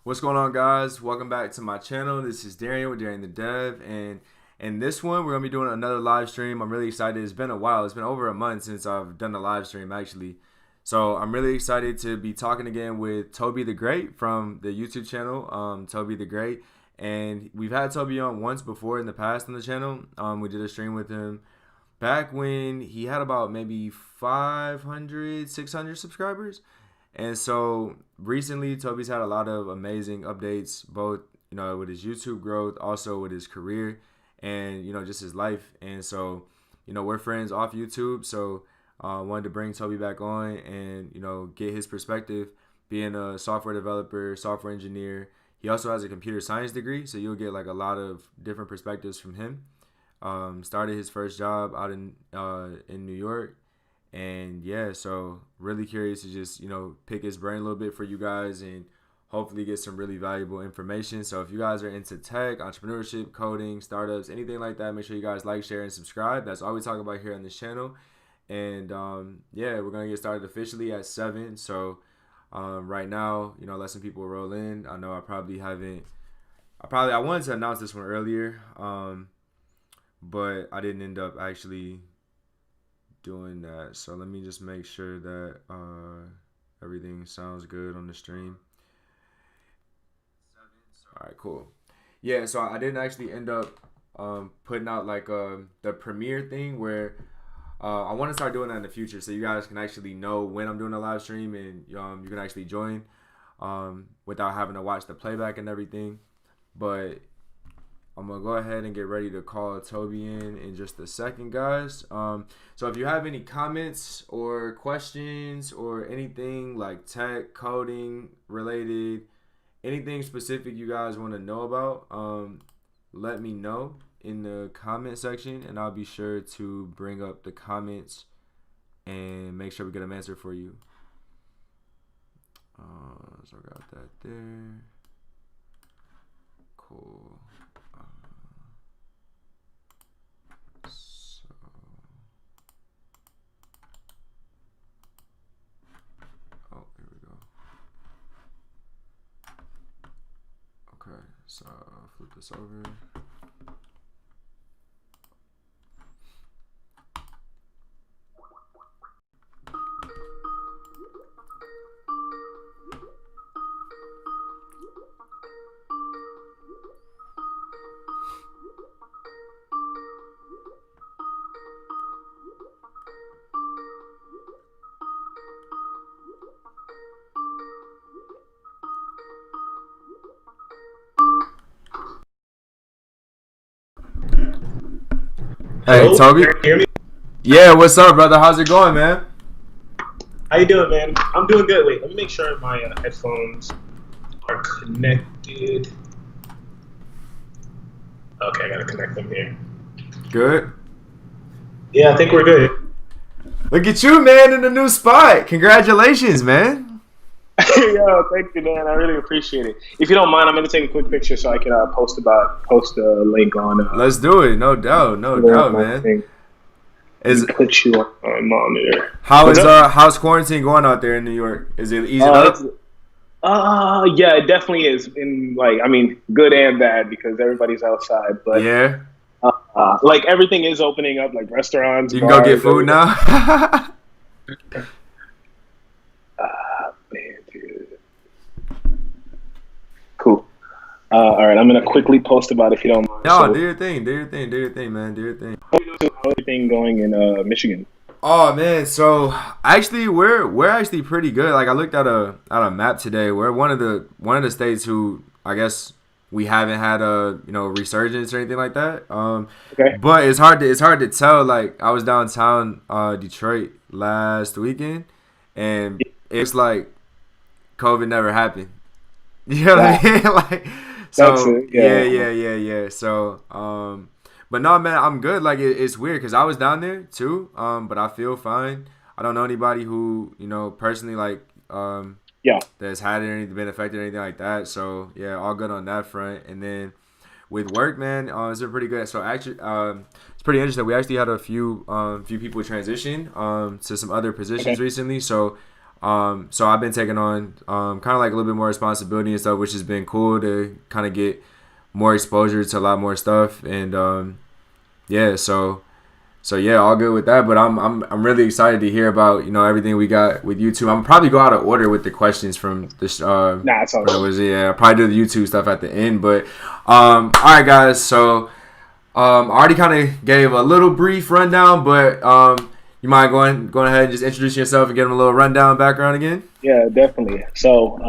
What's going on, guys? Welcome back to my channel. This is Darian with Darian the Dev, and in this one, we're gonna be doing another live stream. I'm really excited. It's been a while. It's been over a month since I've done a live stream, actually. So I'm really excited to be talking again with Tobi the Great from the YouTube channel, Tobi the Great. And we've had Tobi on once before in the past on the channel. We did a stream with him back when he had about maybe 500, 600 subscribers. And so recently, Tobi's had a lot of amazing updates, both with his YouTube growth, also with his career, and just his life. And so we're friends off YouTube, so wanted to bring Tobi back on and get his perspective, being a software developer, software engineer. He also has a computer science degree, so you'll get like a lot of different perspectives from him. Started his first job out in New York. And yeah, so really curious to just, pick his brain a little bit for you guys and hopefully get some really valuable information. So if you guys are into tech, entrepreneurship, coding, startups, anything like that, make sure you guys like, share, and subscribe. That's all we talk about here on this channel. And yeah, we're going to get started officially at 7. So right now, let some people roll in. I know I wanted to announce this one earlier, but I didn't end up actually doing that. So let me just make sure that everything sounds good on the stream. All right, cool. Yeah, so I didn't actually end up putting out like the premiere thing where I want to start doing that in the future, so you guys can actually know when I'm doing a live stream and you can actually join without having to watch the playback and everything. But I'm going to go ahead and get ready to call Tobi in just a second, guys. So if you have any comments or questions or anything like tech, coding related, anything specific you guys want to know about, let me know in the comment section, and I'll be sure to bring up the comments and make sure we get an answer for you. So I got that there. Cool. So I'll flip this over. Hey, Hello? Tobi. Can you hear me? Yeah, what's up, brother? How's it going, man? How you doing, man? I'm doing good. Wait, let me make sure my headphones are connected. Okay, I gotta connect them here. Good. Yeah, I think we're good. Look at you, man, in the new spot. Congratulations, man. Yo, thank you, man. I really appreciate it. If you don't mind, I'm gonna take a quick picture so I can post a link on. Let's do it. No doubt, man. Thing. Is Put you on my monitor. how's quarantine going out there in New York? Is it easing up? Yeah, it definitely is. Good and bad because everybody's outside. But Yeah. like everything is opening up, like restaurants. You can go bars, get food now. Man, dude. Cool. All right, I'm gonna quickly post about it if you don't mind. No, do your thing, man. Do your thing. How everything going in Michigan? Oh man, so actually we're actually pretty good. Like I looked at a map today. We're one of the states who I guess we haven't had a resurgence or anything like that. Okay. But it's hard to tell. Like I was downtown Detroit last weekend, and it's like COVID never happened. You know what I mean? Like so yeah. So but no, man, I'm good. Like it's weird because I was down there too. But I feel fine. I don't know anybody who personally like that's had it or anything, been affected or anything like that. So yeah, all good on that front. And then with work, man, it's been pretty good. So actually, it's pretty interesting. We actually had a few people transition to some other positions recently. So So I've been taking on kind of like a little bit more responsibility and stuff, which has been cool to kind of get more exposure to a lot more stuff. And yeah, so yeah, all good with that. But I'm really excited to hear about everything we got with YouTube. I'm probably go out of order with the questions from this. It's all good. Yeah, I'll probably do the YouTube stuff at the end. But all right, guys. So I already kind of gave a little brief rundown, but you mind going ahead and just introduce yourself and give them a little rundown background again? Yeah, definitely. So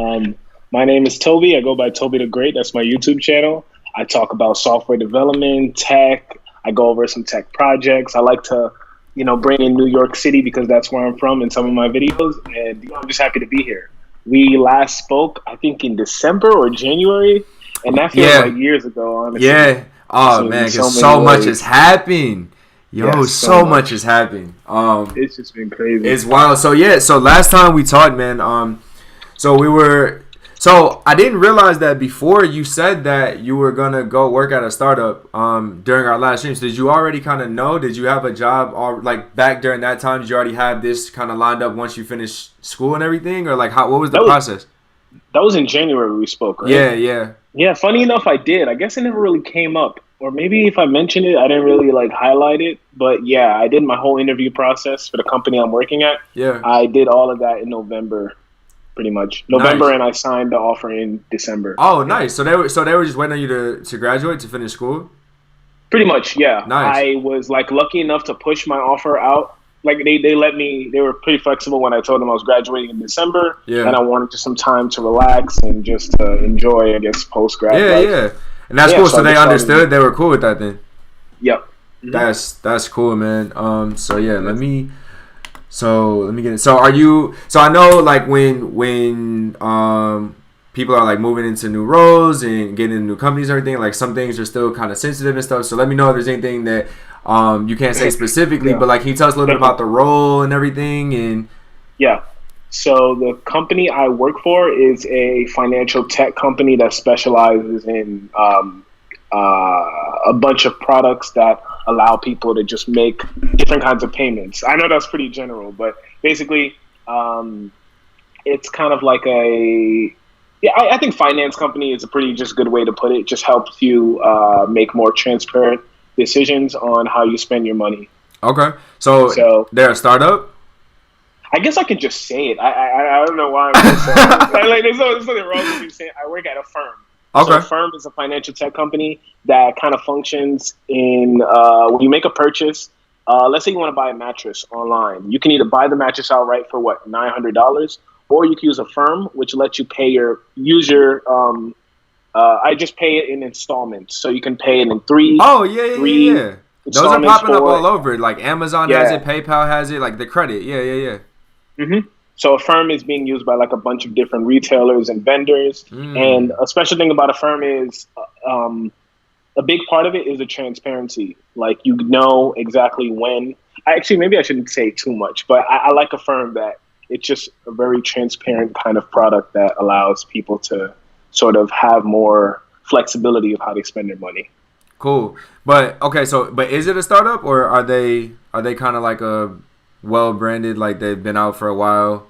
my name is Tobi. I go by Tobi the Great. That's my YouTube channel. I talk about software development, tech. I go over some tech projects. I like to, bring in New York City because that's where I'm from in some of my videos. And I'm just happy to be here. We last spoke, I think, in December or January. And that feels like years ago, honestly. Yeah. Oh, man, because so much has happened. Yo, so much has happened. It's just been crazy. It's wild. So yeah, so last time we talked, man, so I didn't realize that before you said that you were gonna go work at a startup during our last stream. So did you already kind of know? Did you have a job or like back during that time? Did you already have this kind of lined up once you finished school and everything, or like what was the process? That was in January we spoke, right? Yeah. Funny enough, I did. I guess it never really came up. Or maybe if I mentioned it, I didn't really highlight it. But yeah, I did my whole interview process for the company I'm working at. Yeah. I did all of that in November, pretty much. November, and I signed the offer in December. Oh, nice. So they were just waiting on you to graduate, to finish school? Pretty much, yeah. Nice. I was lucky enough to push my offer out. They let me, they were pretty flexible when I told them I was graduating in December. Yeah. And I wanted just some time to relax and just to enjoy, I guess, post-grad life. Yeah. And that's cool. So they understood. They were cool with that then. Yep. Mm-hmm. That's cool, man. So yeah, let me get it. So are you? So I know when people are moving into new roles and getting into new companies and everything, some things are still kind of sensitive and stuff. So let me know if there's anything that you can't say specifically, but can you tell us a little bit about the role and everything? And yeah. So the company I work for is a financial tech company that specializes in a bunch of products that allow people to just make different kinds of payments. I know that's pretty general, but basically it's kind of like I think finance company is a pretty just good way to put it. It just helps you make more transparent decisions on how you spend your money. Okay. So they're a startup? I guess I could just say it. I don't know why I'm just saying it. There's nothing wrong with you saying I work at a firm. Okay. So a firm is a financial tech company that kind of functions in when you make a purchase. Let's say you want to buy a mattress online. You can either buy the mattress outright for $900, or you can use a firm which lets you I just pay it in installments, so you can pay it in three. Oh yeah. Those are popping up all over. Amazon has it, PayPal has it, the credit. Yeah. Mm-hmm. So a firm is being used by a bunch of different retailers and vendors. And a special thing about a firm is a big part of it is the transparency. You know exactly when. Maybe I shouldn't say too much, but I like a firm that it's just a very transparent kind of product that allows people to sort of have more flexibility of how they spend their money. Cool. But okay, but is it a startup, or are they kind of a well-branded, they've been out for a while?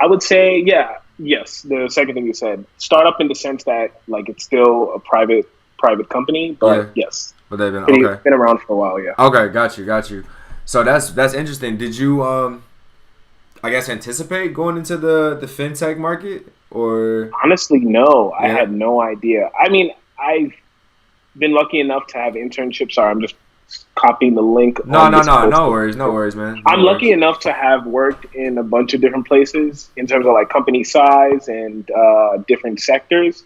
I would say, yes. The second thing you said, startup in the sense that it's still a private company, but yes. But they've been been around for a while, yeah. Okay, got you. So that's interesting. Did you I guess anticipate going into the fintech market, or? Honestly, no. I had no idea. I've been lucky enough to have internships. Sorry, I'm just copying the link. No worries, man. I'm lucky enough to have worked in a bunch of different places in terms of company size and different sectors.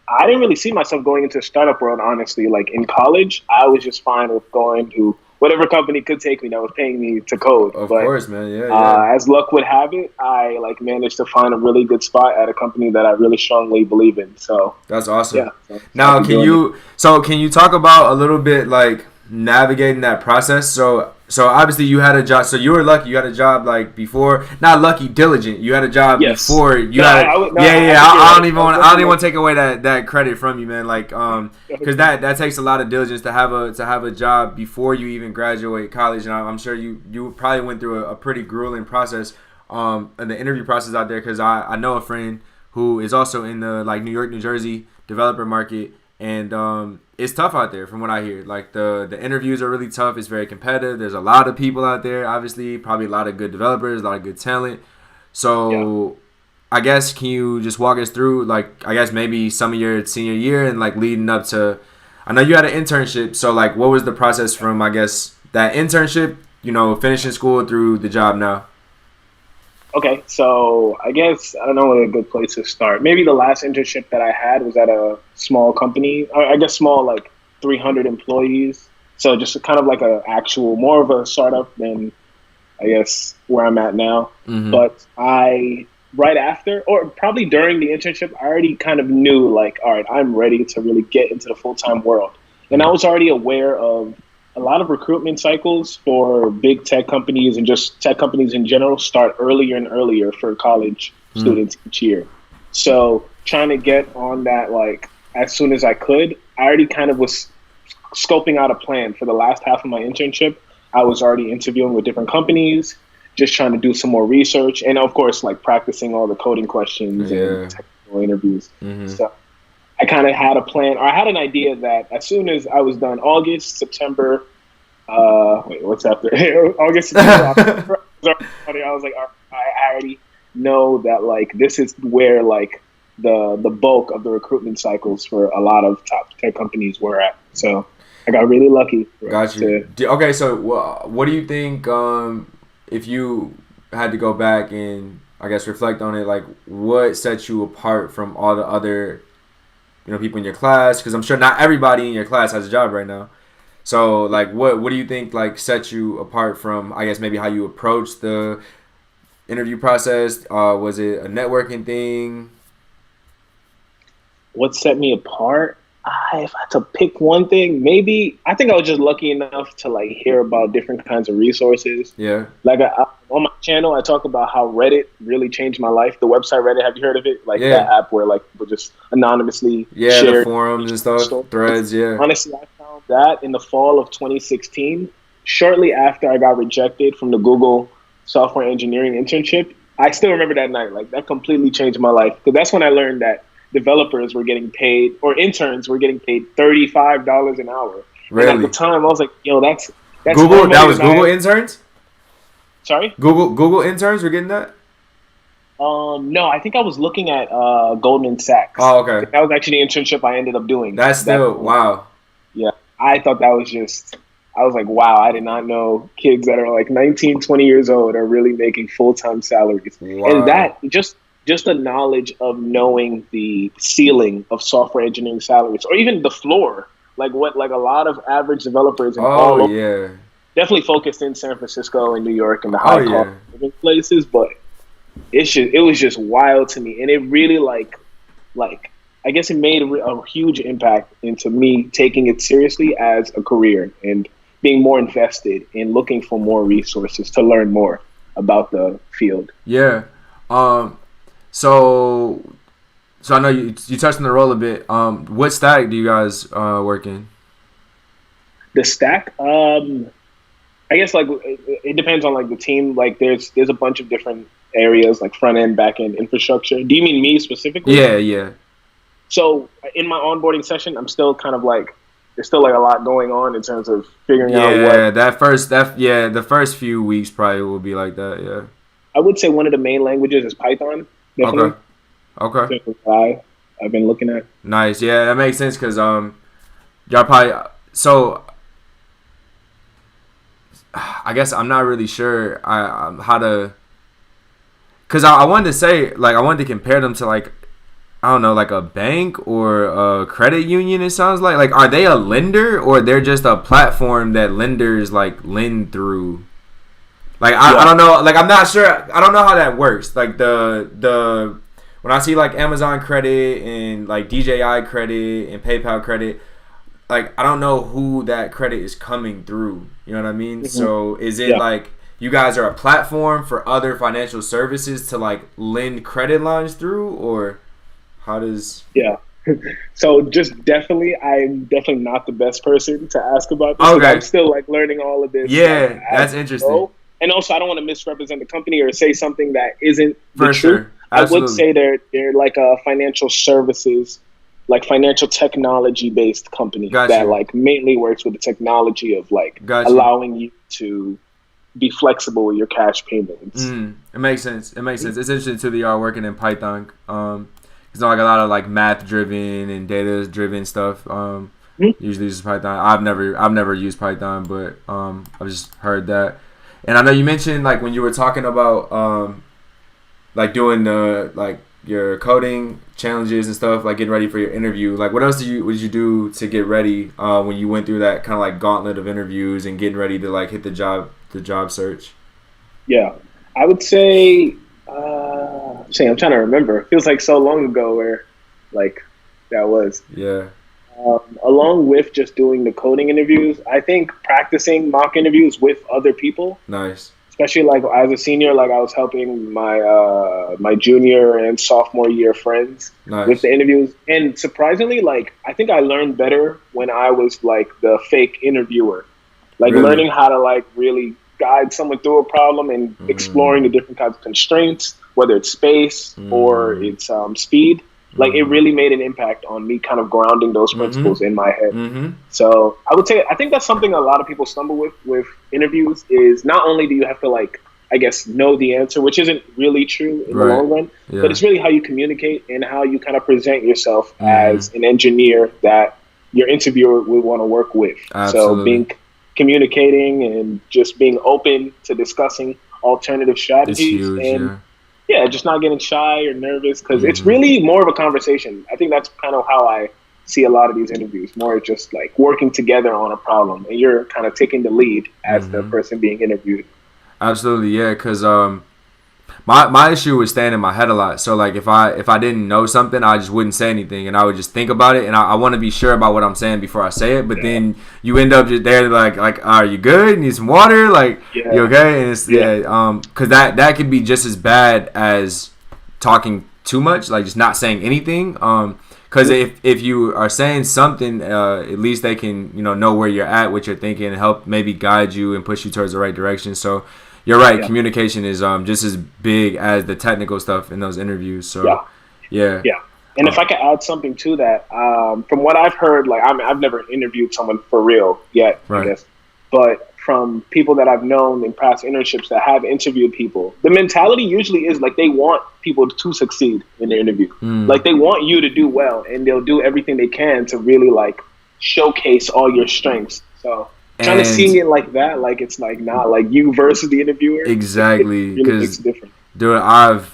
I didn't really see myself going into the startup world, honestly. In college, I was just fine with going to whatever company could take me that was paying me to code. Of course, man. Yeah. As luck would have it, I managed to find a really good spot at a company that I really strongly believe in. So that's awesome. Yeah. Now, can you talk about a little bit navigating that process? So obviously you had a job. So you were lucky. You had a job before. Not lucky, diligent. You had a job before. I don't even want to take away that credit from you, man. Because that takes a lot of diligence to have a job before you even graduate college. And I'm sure you probably went through a pretty grueling process. in the interview process out there, because I know a friend who is also in the like New York, New Jersey developer market, and it's tough out there from what I hear. Like the interviews are really tough. It's very competitive. There's a lot of people out there, obviously, probably a lot of good developers, a lot of good talent. So I guess, can you just walk us through, like, I guess maybe some of your senior year and like leading up to, I know you had an internship. So like, what was the process from, I guess, that internship, finishing school through the job now? Okay, so I guess I don't know what a good place to start. Maybe the last internship that I had was at a small company. I guess small, like 300 employees. So just kind of like more of a startup than I guess where I'm at now. Mm-hmm. But right after, or probably during the internship, I already kind of knew like, all right, I'm ready to really get into the full-time world. And I was already aware of a lot of recruitment cycles for big tech companies and just tech companies in general start earlier and earlier for college students each year. So trying to get on that like as soon as I could, I already kind of was scoping out a plan for the last half of my internship. I was already interviewing with different companies, just trying to do some more research, and of course, like practicing all the coding questions and technical interviews. Mm-hmm. So I kind of had a plan, or I had an idea that as soon as I was done, August, September, what's after? August, September, October, I was like, I already know that like this is where like the bulk of the recruitment cycles for a lot of top tech companies were at. So I got really lucky. Got you. Okay, so what do you think, if you had to go back and I guess reflect on it, like what sets you apart from all the other people in your class? Because I'm sure not everybody in your class has a job right now. So like what do you think like sets you apart from, I guess, maybe how you approach the interview process? Was it a networking thing? What set me apart? If I had to pick one thing, maybe I think I was just lucky enough to like hear about different kinds of resources. Yeah. Like on my channel, I talk about how Reddit really changed my life. The website Reddit, have you heard of it? Like that app where like people just anonymously share the forums and stuff, threads. Yeah. Honestly, I found that in the fall of 2016, shortly after I got rejected from the Google software engineering internship. I still remember that night. Like that completely changed my life, because that's when I learned that developers were getting paid, or interns were getting paid $35 an hour. Really? And at the time, I was like, "Yo, that's Google." That was Google interns. Sorry, Google interns were getting that. No, I think I was looking at Goldman Sachs. Oh, okay. That was actually the internship I ended up doing. That's still wow. Yeah, I thought that was just. I was like, wow, I did not know kids that are like 19, 20 years old are really making full-time salaries. Wow. And that just the knowledge of knowing the ceiling of software engineering salaries, or even the floor, like what like a lot of average developers in definitely focused in San Francisco and New York and the high cost living places, but it was just wild to me, and it really like I guess it made a huge impact into me taking it seriously as a career and being more invested in looking for more resources to learn more about the field. Yeah. So I know you touched on the role a bit. What stack do you guys work in? The stack, I guess like it depends on like the team. Like there's a bunch of different areas, like front end, back end, infrastructure. Do you mean me specifically? Yeah. So in my onboarding session, I'm still kind of like, there's still like a lot going on in terms of figuring out what. Yeah, the first few weeks probably will be like that. Yeah. I would say one of the main languages is Python. Definitely. Okay. I've been looking at. Nice. Yeah, that makes sense because y'all probably I guess I'm not really sure how to, because I wanted to say, like, I wanted to compare them to like, I don't know, like a bank or a credit union. It sounds like are they a lender, or they're just a platform that lenders like lend through? Like I don't know, like I'm not sure. I don't know how that works. Like the when I see like Amazon credit and like DJI credit and PayPal credit, like I don't know who that credit is coming through. You know what I mean? Mm-hmm. So is it like you guys are a platform for other financial services to like lend credit lines through, or how does? Yeah. So I'm definitely not the best person to ask about this. Okay. I'm still like learning all of this. Yeah, that's interesting. and also I don't want to misrepresent the company or say something that isn't the For truth. sure. Absolutely. I would say they're like a financial services, like financial technology based company that like mainly works with the technology of like allowing you to be flexible with your cash payments. It makes sense. It's interesting too that y'all working in Python. It's not like a lot of like math driven and data driven stuff. Usually it's Python. I've never used Python, but I've just heard that. And I know you mentioned like when you were talking about like doing the like your coding challenges and stuff, like getting ready for your interview. Like what else would you do to get ready when you went through that kind of like gauntlet of interviews and getting ready to like hit the job search? Yeah, I would say I'm trying to remember. It feels like so long ago where like that was. Yeah. Along with just doing the coding interviews, I think practicing mock interviews with other people. Nice. Especially like as a senior, like I was helping my my junior and sophomore year friends with the interviews. And surprisingly, like I think I learned better when I was like the fake interviewer, like learning how to like really guide someone through a problem and exploring the different kinds of constraints, whether it's space or it's speed. Like it really made an impact on me kind of grounding those principles in my head. So I would say, I think that's something a lot of people stumble with interviews is not only do you have to like, I guess, know the answer, which isn't really true in the long run, but it's really how you communicate and how you kind of present yourself as an engineer that your interviewer would want to work with. Absolutely. So communicating and just being open to discussing alternative strategies just not getting shy or nervous because it's really more of a conversation. I think that's kind of how I see a lot of these interviews, more just like working together on a problem and you're kind of taking the lead as the person being interviewed. Absolutely, yeah, because my issue was staying in my head a lot. So like if I didn't know something, I just wouldn't say anything and I would just think about it and I want to be sure about what I'm saying before I say it. But then you end up just there like are you good? Need some water? Like you okay? And it's because that could be just as bad as talking too much, like just not saying anything. Because if you are saying something, at least they can know where you're at, what you're thinking, and help maybe guide you and push you towards the right direction. So. You're right. Yeah. Communication is just as big as the technical stuff in those interviews. So, yeah. And if I could add something to that, from what I've heard, like I've never interviewed someone for real yet, I guess, but from people that I've known in past internships that have interviewed people, the mentality usually is like they want people to succeed in their interview. Like they want you to do well, and they'll do everything they can to really like showcase all your strengths. So. Trying to see it like that, like it's like not like you versus the interviewer. Exactly, because dude, I've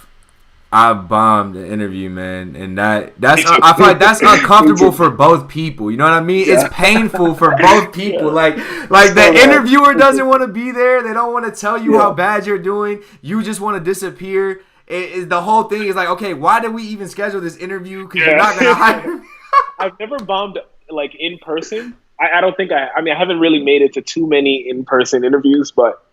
bombed the interview, man, and that's I feel like that's uncomfortable for both people. You know what I mean? It's painful for both people. Like the interviewer doesn't want to be there. They don't want to tell you how bad you're doing. You just want to disappear. The whole thing is like, okay, why did we even schedule this interview? Because you're not gonna hire me. I've never bombed like in person. I don't think I haven't really made it to too many in-person interviews, but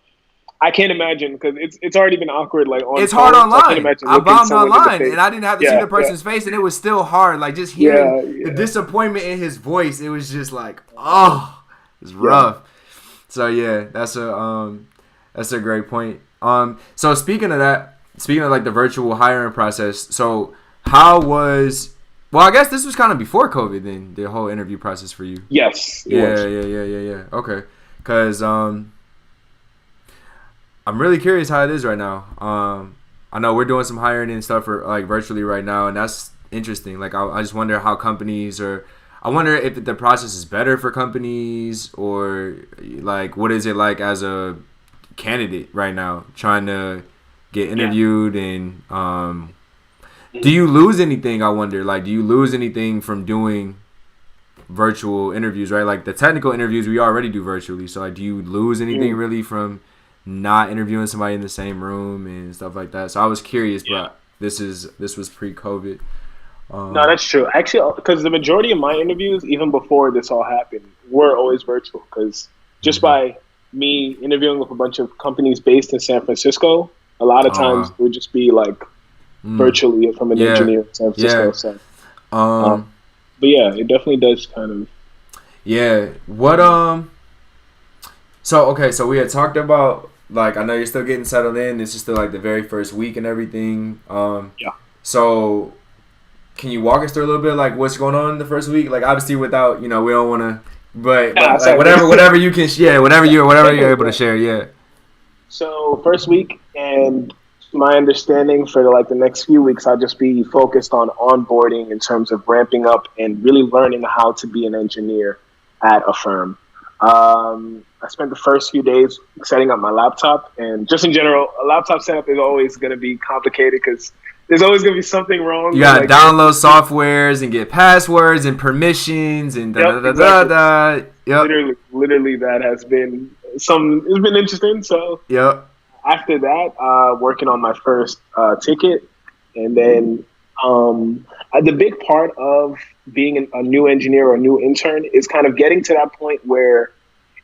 I can't imagine because it's already been awkward. Like it's hard online. I bombed online and I didn't have to see the person's face, and it was still hard. Like just hearing the disappointment in his voice, it was just like, oh, it's rough. So that's a great point. So speaking of like the virtual hiring process, so how was? Well, I guess this was kind of before COVID, then, the whole interview process for you. Yes. Yeah. Okay. Because I'm really curious how it is right now. I know we're doing some hiring and stuff for like virtually right now, and that's interesting. Like, I just wonder how companies are. I wonder if the process is better for companies or like what is it like as a candidate right now trying to get interviewed and do you lose anything? I wonder. Like, do you lose anything from doing virtual interviews? Right, like the technical interviews we already do virtually. So, like, do you lose anything really from not interviewing somebody in the same room and stuff like that? So, I was curious, but this was pre-COVID. No, that's true. Actually, because the majority of my interviews, even before this all happened, were always virtual. Because just by me interviewing with a bunch of companies based in San Francisco, a lot of times it would just be like. Virtually from an engineer in San Francisco. So. But yeah, it definitely does kind of. Yeah. What So we had talked about like I know you're still getting settled in. This is still like the very first week and everything. Yeah. So can you walk us through a little bit like what's going on in the first week? Like obviously without, we don't want to, but like whatever you can, whatever you're able to share. Yeah. So first week, and my understanding for the next few weeks, I'll just be focused on onboarding in terms of ramping up and really learning how to be an engineer at a firm. I spent the first few days setting up my laptop, and just in general, a laptop setup is always going to be complicated because there's always going to be something wrong. You got to download softwares and get passwords and permissions and da. Yep. Literally, that has been it's been interesting. So yep. After that, working on my first ticket, and then the big part of being a new engineer or a new intern is kind of getting to that point where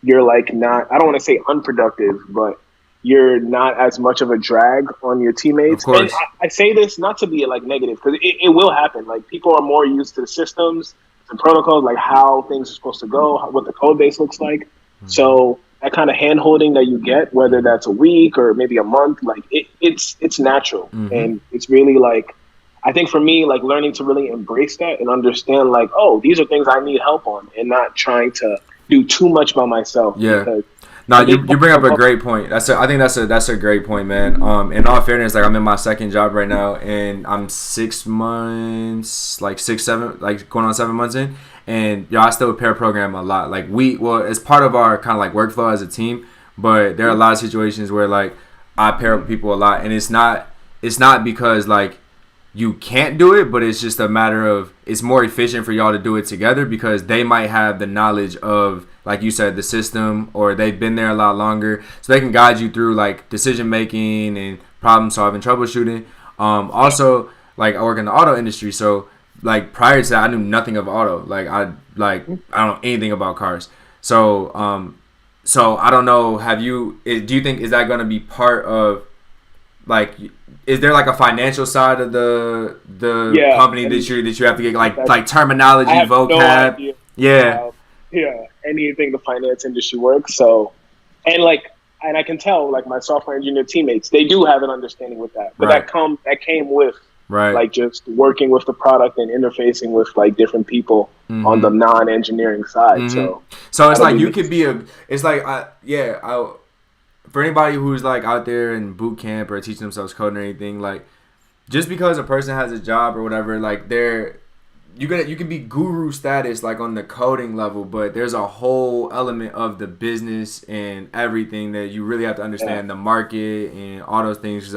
you're like not, I don't want to say unproductive, but you're not as much of a drag on your teammates. Of course. And I say this not to be like negative, because it will happen. Like people are more used to the systems and protocols, like how things are supposed to go, what the code base looks like. Mm-hmm. So that kind of hand holding that you get, whether that's a week or maybe a month, like it's natural. Mm-hmm. And it's really like, I think for me, like learning to really embrace that and understand like, oh, these are things I need help on, and not trying to do too much by myself. Yeah. No, you bring up a great point. I think that's a great point, man. In all fairness, like I'm in my second job right now, and I'm 6 months, like 7, like going on 7 months in, and I still pair program a lot. Like it's part of our kind of like workflow as a team, but there are a lot of situations where like I pair up with people a lot, and it's not because like you can't do it, but it's just a matter of it's more efficient for y'all to do it together because they might have the knowledge of, like you said, the system, or they've been there a lot longer, so they can guide you through like decision making and problem solving, troubleshooting. Also, like I work in the auto industry, so like prior to that, I knew nothing of auto. I don't know anything about cars. So I don't know. Do you think is that going to be part of like? Is there like a financial side of the company that you have to get like terminology, vocab? No idea anything the finance industry works. So, and I can tell like my software engineer teammates, they do have an understanding with that, but that came with like just working with the product and interfacing with like different people on the non-engineering side. So it's like you could be for anybody who's like out there in boot camp or teaching themselves coding or anything, like just because a person has a job or whatever, like you can be guru status like on the coding level, but there's a whole element of the business and everything that you really have to understand, the market and all those things.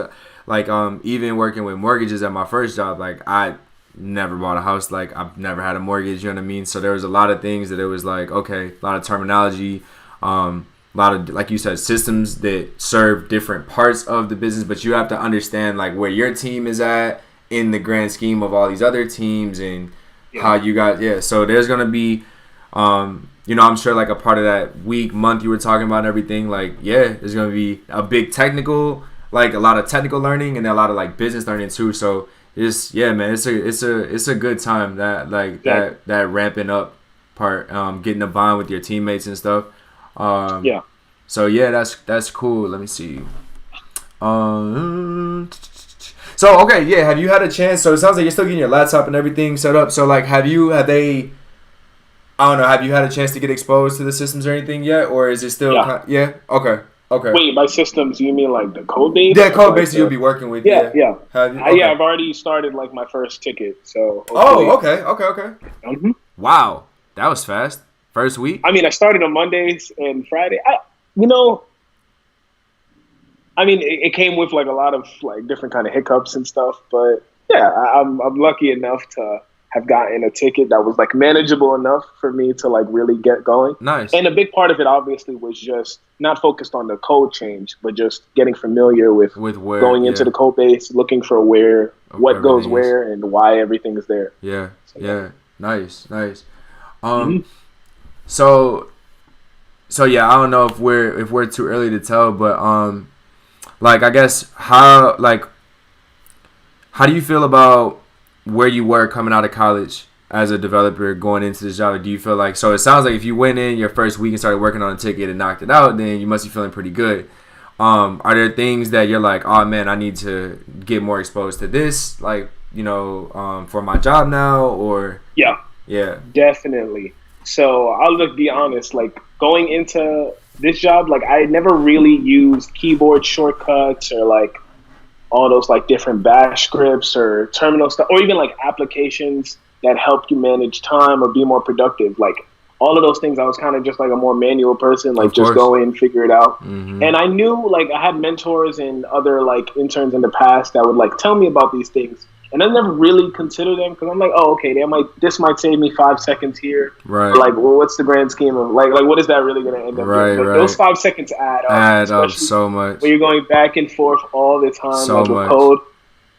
Like even working with mortgages at my first job, like I never bought a house, like I've never had a mortgage, you know what I mean? So there was a lot of things that it was like, okay, a lot of terminology, a lot of, like you said, systems that serve different parts of the business, but you have to understand like where your team is at in the grand scheme of all these other teams and how you got, so there's going to be, I'm sure like a part of that month you were talking about and everything, like, there's going to be a big technical, like a lot of technical learning and a lot of like business learning too. So it's, man, it's a good time that like that ramping up part, getting a bond with your teammates and stuff. So that's cool. Let me see. So okay, have you had a chance? So it sounds like you're still getting your laptop and everything set up. So like, have you had a chance to get exposed to the systems or anything yet, or is it still? Okay. Wait, by systems you mean like the code base? Yeah, code base you'll be working with. Yeah. Have you? Okay. I've already started like my first ticket. So. Okay. Mm-hmm. Wow, that was fast. First week? I mean, I started on Mondays and Friday. It came with like a lot of like different kind of hiccups and stuff. But yeah, I'm lucky enough to have gotten a ticket that was like manageable enough for me to like really get going. Nice. And a big part of it obviously was just not focused on the code change, but just getting familiar with where, going into the code base, looking for what goes where and why everything is there. Yeah. Nice. So yeah, I don't know if we're too early to tell, but like I guess how do you feel about where you were coming out of college as a developer going into this job? Do you feel like, so it sounds like if you went in your first week and started working on a ticket and knocked it out, then you must be feeling pretty good. Are there things that you're like, oh man, I need to get more exposed to this, like, you know, for my job now, or yeah, definitely. So I'll just be honest, like going into this job, like I never really used keyboard shortcuts or like all those like different bash scripts or terminal stuff, or even like applications that help you manage time or be more productive. Like all of those things, I was kind of just like a more manual person, like just go in, figure it out. Mm-hmm. And I knew like I had mentors and other like interns in the past that would like tell me about these things. And I never really considered them because I'm like, oh, okay, this might save me 5 seconds here. Right. But like, well, what's the grand scheme of like what is that really going to end up doing? Like, those 5 seconds add up so much. When you're going back and forth all the time, so like much. with code,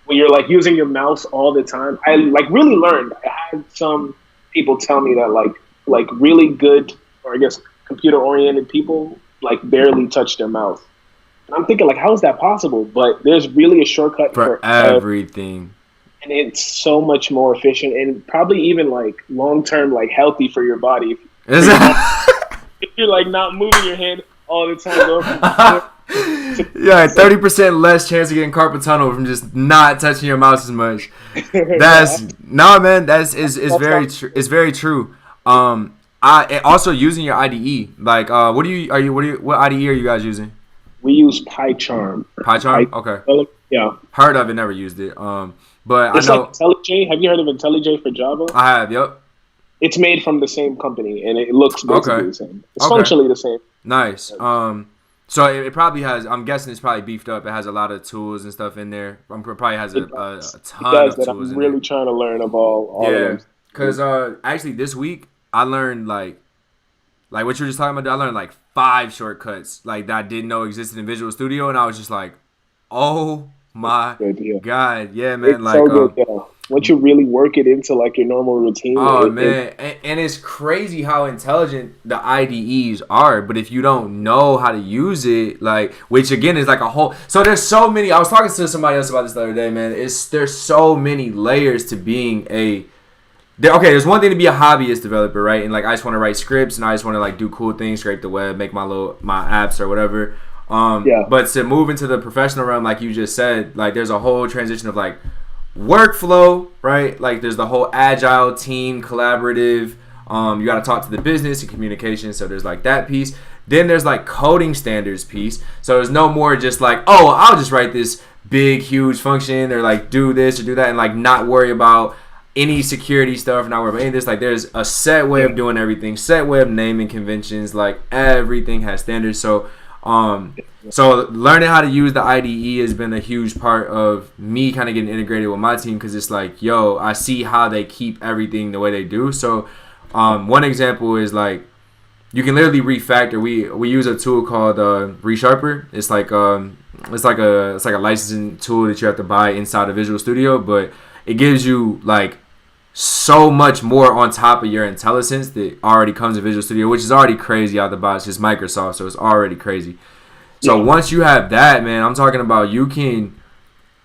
when you're like using your mouse all the time. I like really learned. I had some people tell me that like really good, or I guess computer oriented people like barely touch their mouse. And I'm thinking like, how is that possible? But there's really a shortcut for everything. And it's so much more efficient and probably even like long term like healthy for your body. If you're like not moving your hand all the time. Yeah, 30% less chance of getting carpal tunnel from just not touching your mouse as much. That's man. It's very true. I also using your IDE. Like, what IDE are you guys using? We use PyCharm. PyCharm? Okay. Yeah. Heard of it, never used it. But it's I know. Like Intellij. Have you heard of Intellij for Java? I have. Yep. It's made from the same company, and it looks basically the same. It's functionally the same. Nice. So it probably has. I'm guessing it's probably beefed up. It has a lot of tools and stuff in there. It probably has a ton of tools. I'm really trying to learn of all of them. Because actually this week I learned like what you were just talking about. I learned like 5 shortcuts like that I didn't know existed in Visual Studio, and I was just like, oh my god, yeah, man. It's so good. Once you really work it into like your normal routine. Man, and it's crazy how intelligent the IDEs are, but if you don't know how to use it, like, which again is like a whole. So there's so many. I was talking to somebody else about this the other day, man. There's so many layers to being there's one thing to be a hobbyist developer, right? And like I just want to write scripts and I just want to like do cool things, scrape the web, make my apps or whatever. But to move into the professional realm, like you just said, like there's a whole transition of like workflow, right? Like there's the whole agile team collaborative. You got to talk to the business and communication. So there's like that piece. Then there's like coding standards piece. So there's no more just like, oh, I'll just write this big, huge function or like do this or do that and like not worry about any security stuff, not worry about any of this. Like there's a set way of doing everything, set way of naming conventions. Like everything has standards. So learning how to use the IDE has been a huge part of me kind of getting integrated with my team because it's like, yo, I see how they keep everything the way they do. So one example is like you can literally refactor. We use a tool called ReSharper. It's like a licensing tool that you have to buy inside of Visual Studio, but it gives you like so much more on top of your IntelliSense that already comes in Visual Studio, which is already crazy out the box. It's Microsoft, so it's already crazy. So once you have that, man, I'm talking about you can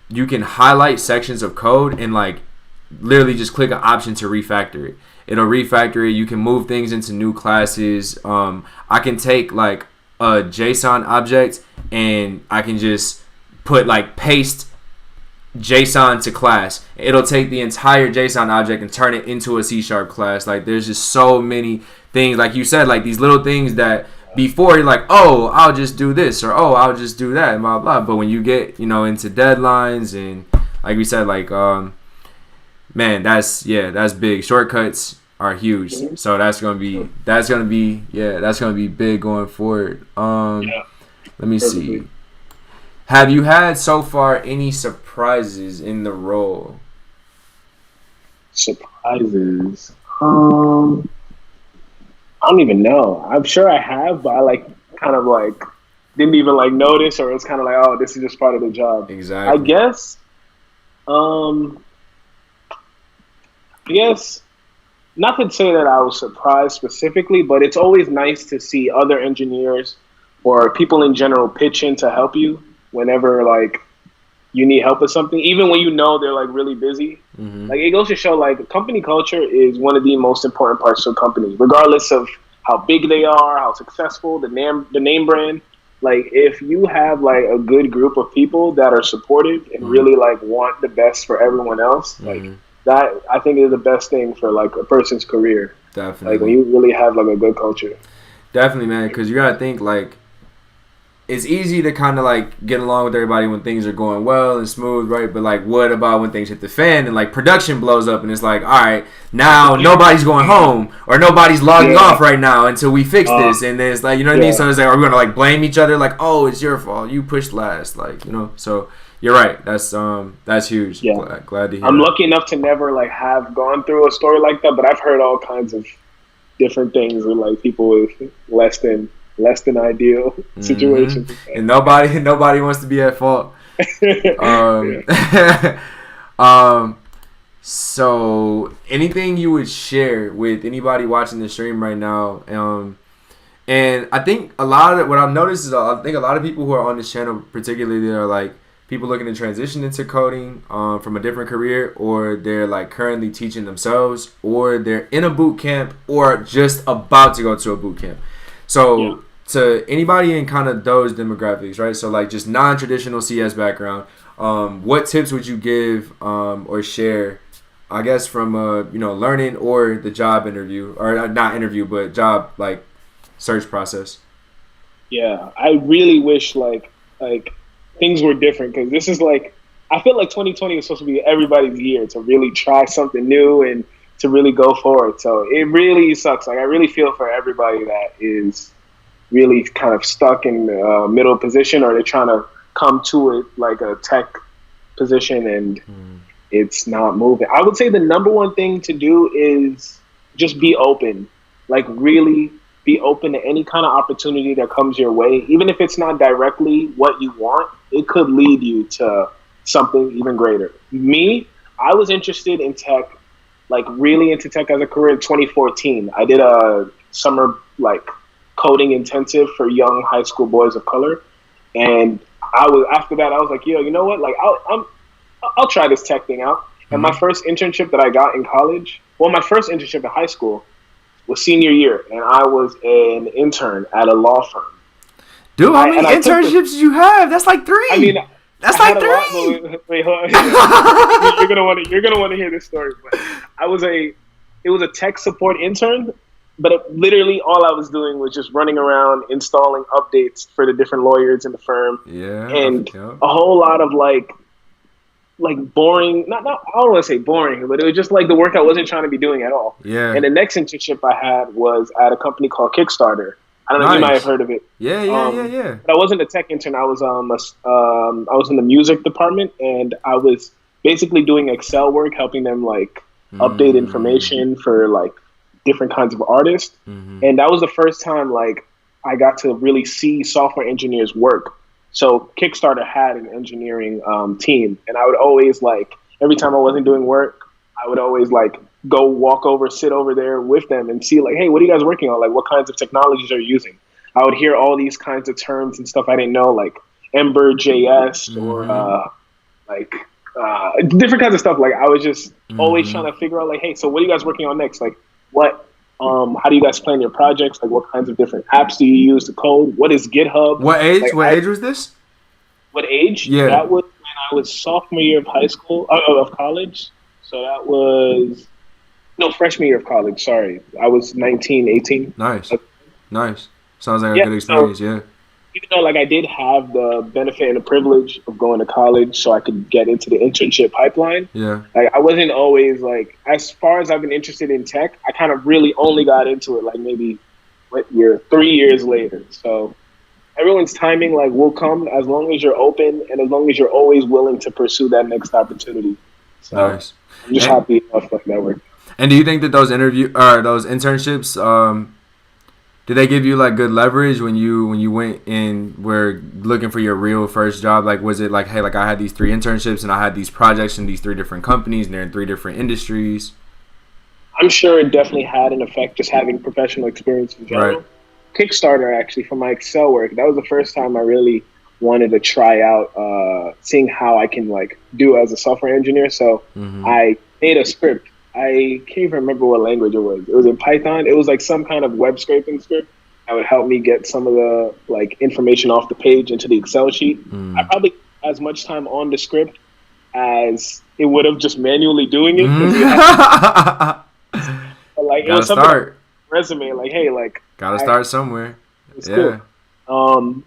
highlight sections of code and like literally just click an option to refactor it. It'll refactor it. You can move things into new classes. I can take like a JSON object and I can just put like paste JSON to class. It'll take the entire JSON object and turn it into a C# class. Like there's just so many things, like you said, like these little things that before you're like, oh, I'll just do this or oh, I'll just do that and blah blah. But when you get into deadlines and like we said, like man, that's big. Shortcuts are huge. So that's gonna be big going forward. Let me see. Have you had so far any surprises in the role? Surprises? I don't even know. I'm sure I have, but I kind of didn't even notice, or it's kind of like, oh, this is just part of the job. Exactly. I guess not to say that I was surprised specifically, but it's always nice to see other engineers or people in general pitch in to help you whenever you need help with something, even when they're really busy. Mm-hmm. It goes to show company culture is one of the most important parts of a company, regardless of how big they are, how successful, the name brand. like if you have like a good group of people that are supportive and really like want the best for everyone else, like that I think is the best thing for like a person's career. Definitely. Like when you really have like a good culture. Definitely, man, because you gotta think like it's easy to kind of like get along with everybody when things are going well and smooth, right? But like, what about when things hit the fan and like production blows up and it's like, all right, now nobody's going home or nobody's logging off right now until we fix this, and then it's like, you know what I mean? So it's like, are we gonna like blame each other? Like, oh, it's your fault, you pushed last, like, you know? So you're right. That's huge. Yeah. Glad to hear. I'm lucky enough to never like have gone through a story like that, but I've heard all kinds of different things with like people with less than ideal situations, and nobody wants to be at fault. So anything you would share with anybody watching the stream right now? And I think a lot of what I've noticed is I think a lot of people who are on this channel, particularly, are like people looking to transition into coding from a different career, or they're like currently teaching themselves, or they're in a boot camp, or just about to go to a boot camp. So to anybody in kind of those demographics, right? So like just non-traditional CS background, what tips would you give or share, I guess, from learning or the job interview, or not interview, but job like search process? Yeah, I really wish like things were different, because this is like, I feel like 2020 is supposed to be everybody's year to really try something new and to really go forward. So it really sucks. Like I really feel for everybody that is really kind of stuck in the middle position, or they're trying to come to it like a tech position and it's not moving. I would say the number one thing to do is just be open. Like really be open to any kind of opportunity that comes your way. Even if it's not directly what you want, it could lead you to something even greater. Me, I was interested in tech, like really into tech as a career in 2014. I did a summer like coding intensive for young high school boys of color, and after that I was like, yo, you know what? Like I'll try this tech thing out. And my first internship that I got in college, well, my first internship in high school was senior year, and I was an intern at a law firm. Dude, how many internships did you have? That's like 3. I mean, that's like 3. Wait, hold on. You're gonna want to hear this story. But it was a tech support intern, but literally all I was doing was just running around installing updates for the different lawyers in the firm. Yeah, and a whole lot of like boring, not I don't want to say boring, but it was just like the work I wasn't trying to be doing at all. Yeah. And the next internship I had was at a company called Kickstarter. I don't know if you might have heard of it. Yeah. But I wasn't a tech intern. I was I was in the music department, and I was basically doing Excel work, helping them like update information for like different kinds of artists. And that was the first time like I got to really see software engineers work. So Kickstarter had an engineering team, and I would always like, every time I wasn't doing work, I would always like go walk over, sit over there with them and see like, hey, what are you guys working on? Like, what kinds of technologies are you using? I would hear all these kinds of terms and stuff I didn't know, like Ember.js or different kinds of stuff. Like I was just always trying to figure out like, hey, so what are you guys working on next? Like what? How do you guys plan your projects? Like, what kinds of different apps do you use to code? What is GitHub? What age? Like, what age was this? What age? Yeah, that was when I was sophomore year of high school, of college. So that was freshman year of college. Sorry, I was 19, 18. Nice. Sounds like a good experience. So, even though like I did have the benefit and the privilege of going to college so I could get into the internship pipeline, like I wasn't always like, as far as I've been interested in tech, I kind of really only got into it like maybe 3 years later. So everyone's timing like will come as long as you're open and as long as you're always willing to pursue that next opportunity. So nice. I'm just happy enough like that work. And do you think that those internships did they give you like good leverage when you went and were looking for your real first job? Like, was it like, hey, like I had these 3 internships and I had these projects in these 3 different companies and they're in 3 different industries? I'm sure it definitely had an effect, just having professional experience in general. Right. Kickstarter, actually, for my Excel work, that was the first time I really wanted to try out seeing how I can like do as a software engineer. So I made a script. I can't even remember what language it was. It was in Python. It was like some kind of web scraping script. that would help me get some of the like information off the page into the Excel sheet. I probably as much time on the script as it would have just manually doing it. Like it was something like resume, like, hey, like gotta start somewhere. Yeah. Cool.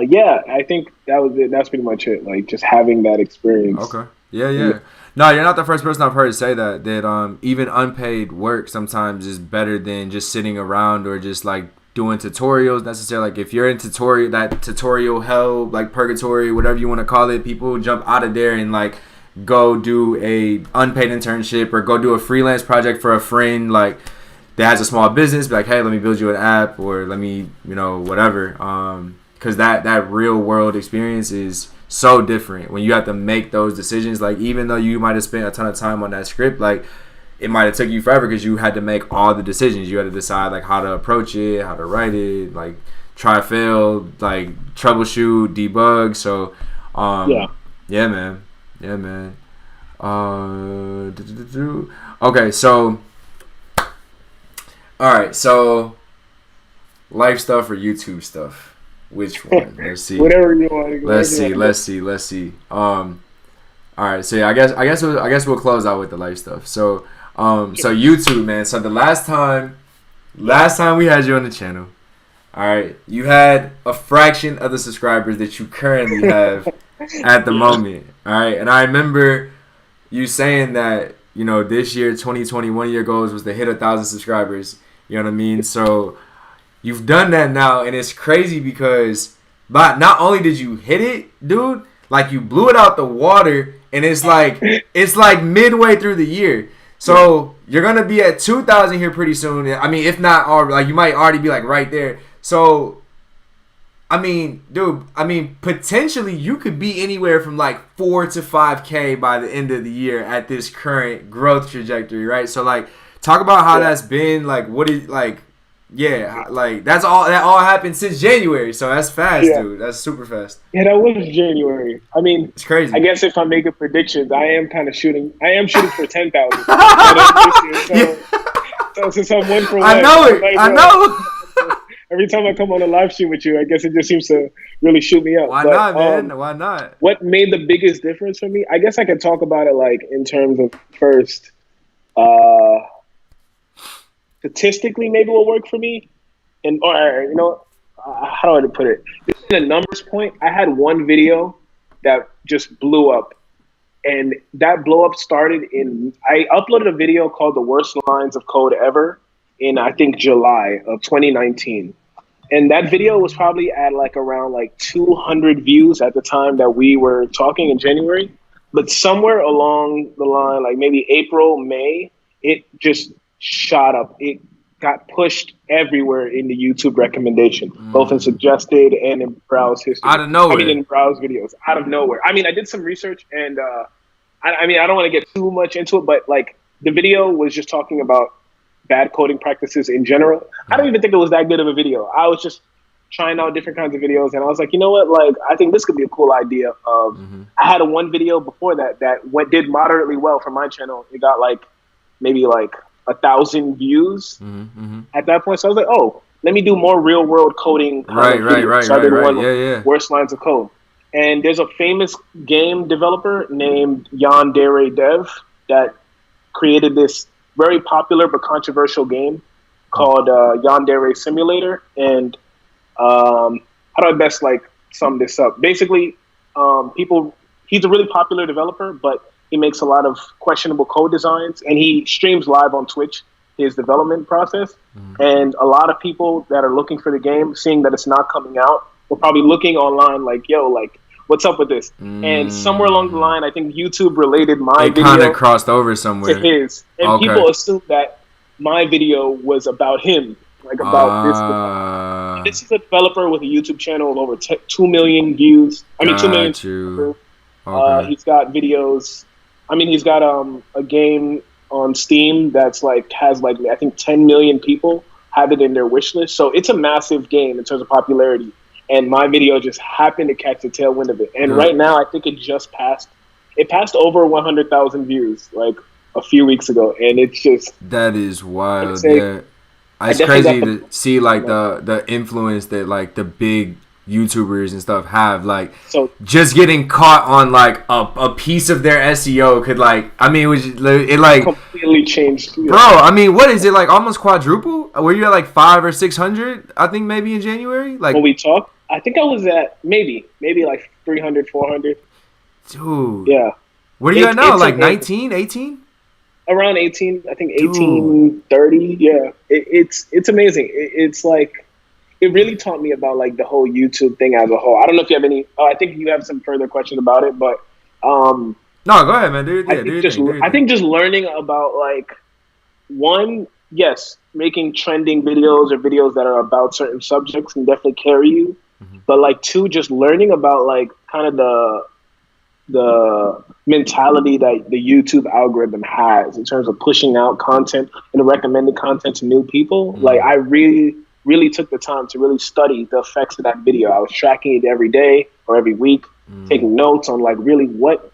Yeah, I think that was it. That's pretty much it. Like just having that experience. Okay. Yeah. No, you're not the first person I've heard say that. That even unpaid work sometimes is better than just sitting around or just like doing tutorials necessarily. Like if you're in tutorial hell, like purgatory, whatever you want to call it, people jump out of there and like go do a unpaid internship or go do a freelance project for a friend like that has a small business. Be like, hey, let me build you an app or let me, whatever. Because that real world experience is so different when you have to make those decisions. Like even though you might have spent a ton of time on that script, like it might have took you forever because you had to make all the decisions. You had to decide like how to approach it, how to write it, like try, fail, like troubleshoot, debug. So yeah, man. Okay, so all right, so life stuff or YouTube stuff? Which one? Let's see. Whatever you want. Let's see. All right. So yeah, I guess we'll close out with the life stuff. So so YouTube, man. So the last time we had you on the channel, all right, you had a fraction of the subscribers that you currently have at the moment. All right, and I remember you saying that this year, 2021 year goals was to hit 1,000 subscribers. You know what I mean? So you've done that now, and it's crazy because not only did you hit it, dude, like you blew it out the water, and it's like midway through the year. So you're gonna be at 2,000 here pretty soon. I mean, if not already, like you might already be like right there. So I mean, dude, potentially you could be anywhere from like 4 to 5K by the end of the year at this current growth trajectory, right? So like talk about how that's been, like what is like. Yeah, like that all happened since January, so that's fast, dude. That's super fast. Yeah, that was January. I mean, it's crazy. I guess if I'm making predictions, I am shooting for 10,000. So since I'm 1 for 1, I know. Every time I come on a live stream with you, I guess it just seems to really shoot me up. Why not, man? Why not? What made the biggest difference for me? I guess I could talk about it like in terms of first. Statistically, maybe will work for me, or how do I put it? In a numbers point, I had one video that just blew up, and that blow up started I uploaded a video called "The Worst Lines of Code Ever" in I think July of 2019, and that video was probably at like around like 200 views at the time that we were talking in January, but somewhere along the line, like maybe April, May, it just shot up. It got pushed everywhere in the YouTube recommendation, both in suggested and in browse history. Out of nowhere. In browse videos, out of nowhere. I did some research, and I don't want to get too much into it, but like the video was just talking about bad coding practices in general. I don't even think it was that good of a video. I was just trying out different kinds of videos, and I was like, you know what? Like, I think this could be a cool idea. I had one video before that did moderately well for my channel. It got like maybe like 1,000 views at that point. So I was like, oh, let me do more real world coding. Right. Yeah. Worst lines of code. And there's a famous game developer named Yandere Dev that created this very popular but controversial game called Yandere Simulator. And how do I best like sum this up? Basically, he's a really popular developer, but he makes a lot of questionable code designs, and he streams live on Twitch his development process. And a lot of people that are looking for the game, seeing that it's not coming out, were probably looking online like, yo, like, what's up with this? And somewhere along the line, I think YouTube related my video. It kind of crossed over somewhere. To his. And people assumed that my video was about him, like about this. This is a developer with a YouTube channel of over 2 million views. 2 million. He's got videos. He's got a game on Steam that's like has like I think 10 million people have it in their wish list. So it's a massive game in terms of popularity. And my video just happened to catch the tailwind of it. And right now, I think it passed over 100,000 views like a few weeks ago. And it's just that is wild. Yeah. It's crazy to see like the influence that like the big YouTubers and stuff have, like So just getting caught on like a piece of their SEO could like, I mean, it like completely changed. Bro, I mean, what is it like? Almost quadruple? Were you at like 500 or 600? I think maybe in January. Like when we talked, I think I was at maybe like 300, 400. Dude. Yeah. What are you at now? Like 19, 18? Around 18. I think 18, 30. Yeah. It's amazing. It's like, it really taught me about like the whole YouTube thing as a whole. I don't know if you have any. I think you have some further questions about it, but no, go ahead, man. I think just learning about like yes, making trending videos or videos that are about certain subjects can definitely carry you, but like two, just learning about like kind of the mentality that the YouTube algorithm has in terms of pushing out content and recommending content to new people. Like I really took the time to really study the effects of that video. I was tracking it every day or every week, taking notes on like really what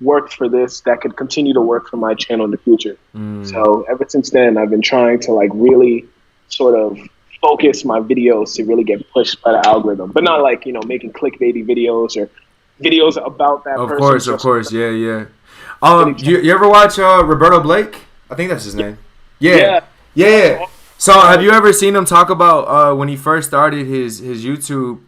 worked for this that could continue to work for my channel in the future. So ever since then, I've been trying to like really sort of focus my videos to really get pushed by the algorithm, but not like, you know, making clickbaity videos or videos about that person. Of course. Yeah. You ever watch Roberto Blake? I think that's his name. Yeah. So have you ever seen him talk about when he first started his YouTube?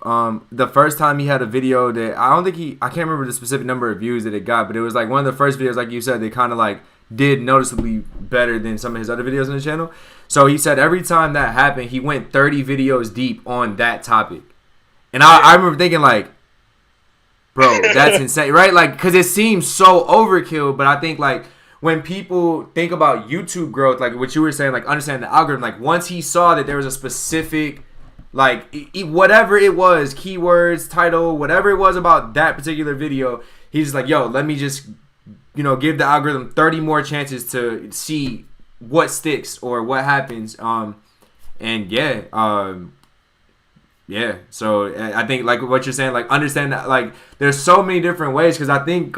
The first time he had a video that I can't remember the specific number of views that it got, but it was like one of the first videos, like you said, they kind of like did noticeably better than some of his other videos on the channel. So he said every time that happened, he went 30 videos deep on that topic. And I remember thinking like, bro, that's insane, right? Like, because it seems so overkill, but I think like when people think about YouTube growth, like what you were saying, like understand the algorithm, like once he saw that there was a specific, like whatever it was, keywords, title, whatever it was about that particular video, he's like, yo, let me just, you know, give the algorithm 30 more chances to see what sticks or what happens. Yeah, so I think like what you're saying, like understand that like there's so many different ways, because I think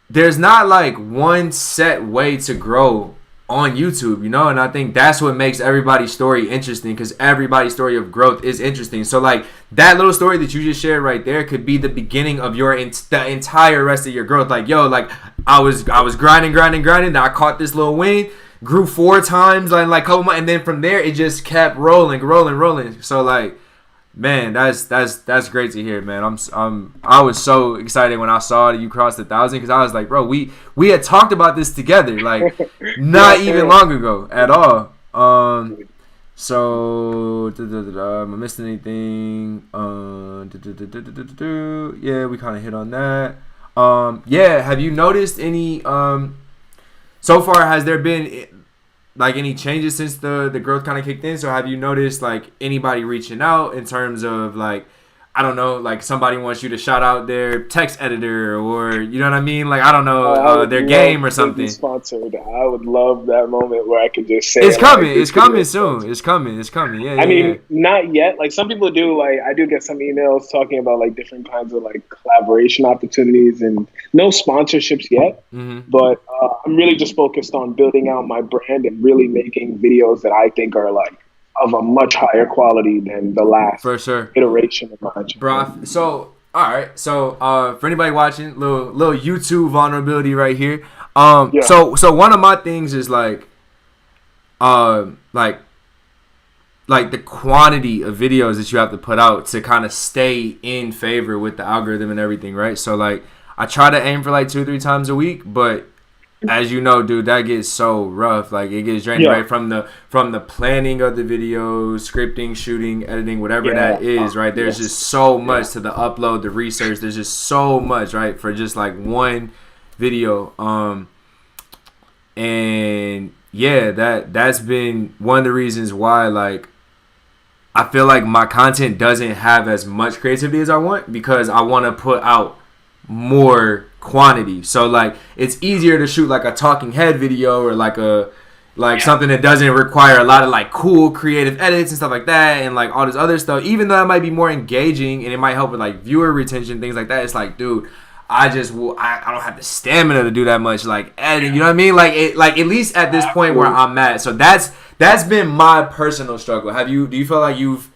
there's not like one set way to grow on YouTube, you know, and I think that's what makes everybody's story interesting, because everybody's story of growth is interesting. So like that little story that you just shared right there could be the beginning of your the entire rest of your growth. Like, yo, like I was grinding, then I caught this little win, grew 4 times in like a couple months, and then from there it just kept rolling. So like, man, that's great to hear, man. I was so excited when I saw that you crossed 1,000, because I was like, bro, we had talked about this together, like not even long ago at all. So am I missing anything? Yeah, we kind of hit on that. Yeah, have you noticed any so far, has there been like any changes since the growth kind of kicked in? So have you noticed like anybody reaching out in terms of like, I don't know, like somebody wants you to shout out their text editor, or you know what I mean? Like, I don't know, their game or something. Sponsored. I would love that moment where I could just say it's coming. Like, it's coming soon. It's coming. Yeah. I mean, not yet. Like some people do. Like I do get some emails talking about like different kinds of like collaboration opportunities, and no sponsorships yet. But I'm really just focused on building out my brand and really making videos that I think are like of a much higher quality than the last for sure iteration of my channel. Bro, so all right, so for anybody watching, little YouTube vulnerability right here. So one of my things is like the quantity of videos that you have to put out to kind of stay in favor with the algorithm and everything, right? So like I try to aim for like 2-3 times a week, but as you know, dude, that gets so rough. Like it gets draining, right? From the planning of the videos, scripting, shooting, editing, whatever that is, right? There's just so much to the upload, the research. There's just so much, right, for just like one video. And yeah, that's been one of the reasons why like I feel like my content doesn't have as much creativity as I want, because I want to put out more quantity. So like it's easier to shoot like a talking head video or like something that doesn't require a lot of like cool creative edits and stuff like that, and like all this other stuff, even though it might be more engaging and it might help with like viewer retention, things like that. It's like, dude, I don't have the stamina to do that much like editing. You know what I mean? Like at least at this point where I'm at. So that's been my personal struggle. Do you feel like you've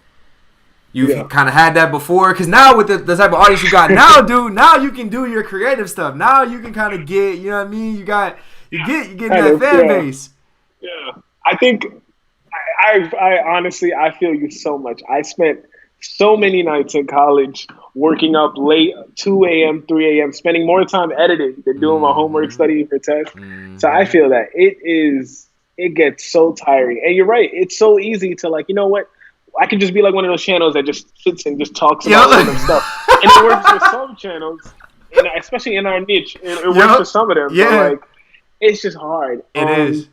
kind of had that before? Because now with the type of audience you got now, dude, now you can do your creative stuff. Now you can kind of get, you know what I mean? You get that fan base. Yeah, I think I honestly I feel you so much. I spent so many nights in college working up late, 2 a.m., 3 a.m., spending more time editing than doing my homework, studying for tests. So I feel that it gets so tiring. And you're right, it's so easy to like, you know what? I could just be like one of those channels that just sits and just talks about random stuff. And it works for some channels, and especially in our niche. It works for some of them. Yeah. But like, it's just hard. It is.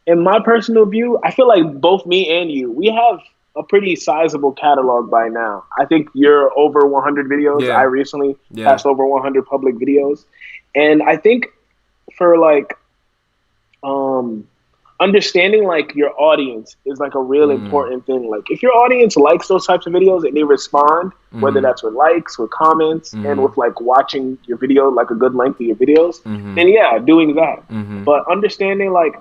In my personal view, I feel like both me and you, we have a pretty sizable catalog by now. I think you're over 100 videos. Yeah. I recently passed over 100 public videos. And I think for like understanding like your audience is like a real important thing. Like if your audience likes those types of videos and they respond, whether that's with likes, with comments, and with like watching your video, like a good length of your videos, then yeah, doing that. But understanding like,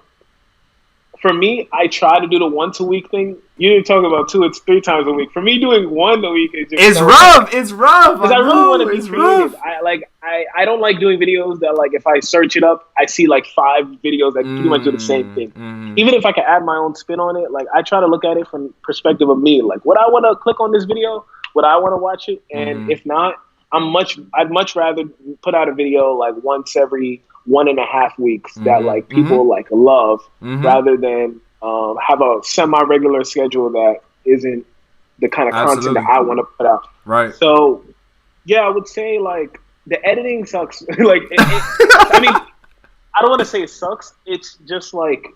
for me, I try to do the once a week thing. You didn't talk about 2 or 3 times a week. For me, doing one a week is just rough. It's rough. Because I really want to be creative. I don't like doing videos that like if I search it up, I see like 5 videos that pretty much do the same thing. Even if I can add my own spin on it, like I try to look at it from perspective of me. Like, would I want to click on this video? Would I want to watch it? And if not, I'd much rather put out a video like once every 1.5 weeks that like people like love rather than have a semi-regular schedule that isn't the kind of content that I want to put out. Right. So yeah, I would say like the editing sucks. Like I mean, I don't want to say it sucks. It's just like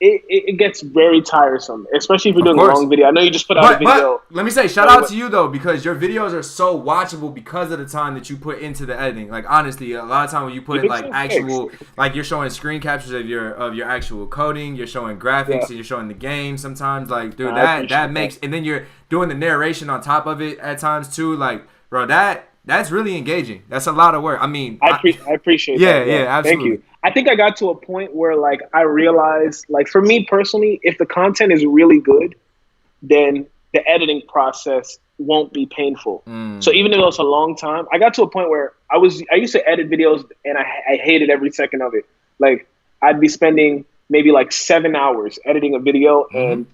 it gets very tiresome, especially if you're doing a long video. I know you just put out a video. But let me say, shout out to you though, because your videos are so watchable because of the time that you put into the editing. Like honestly, a lot of time when you put like actual, like you're showing screen captures of your actual coding, you're showing graphics, and you're showing the game. Sometimes, like dude, that makes, and then you're doing the narration on top of it at times too. Like bro, that's really engaging. That's a lot of work. I mean, I appreciate that. Yeah, absolutely. Thank you. I think I got to a point where like I realized, like for me personally, if the content is really good, then the editing process won't be painful. So even though it's a long time, I got to a point where I used to edit videos and I hated every second of it. Like I'd be spending maybe like 7 hours editing a video, and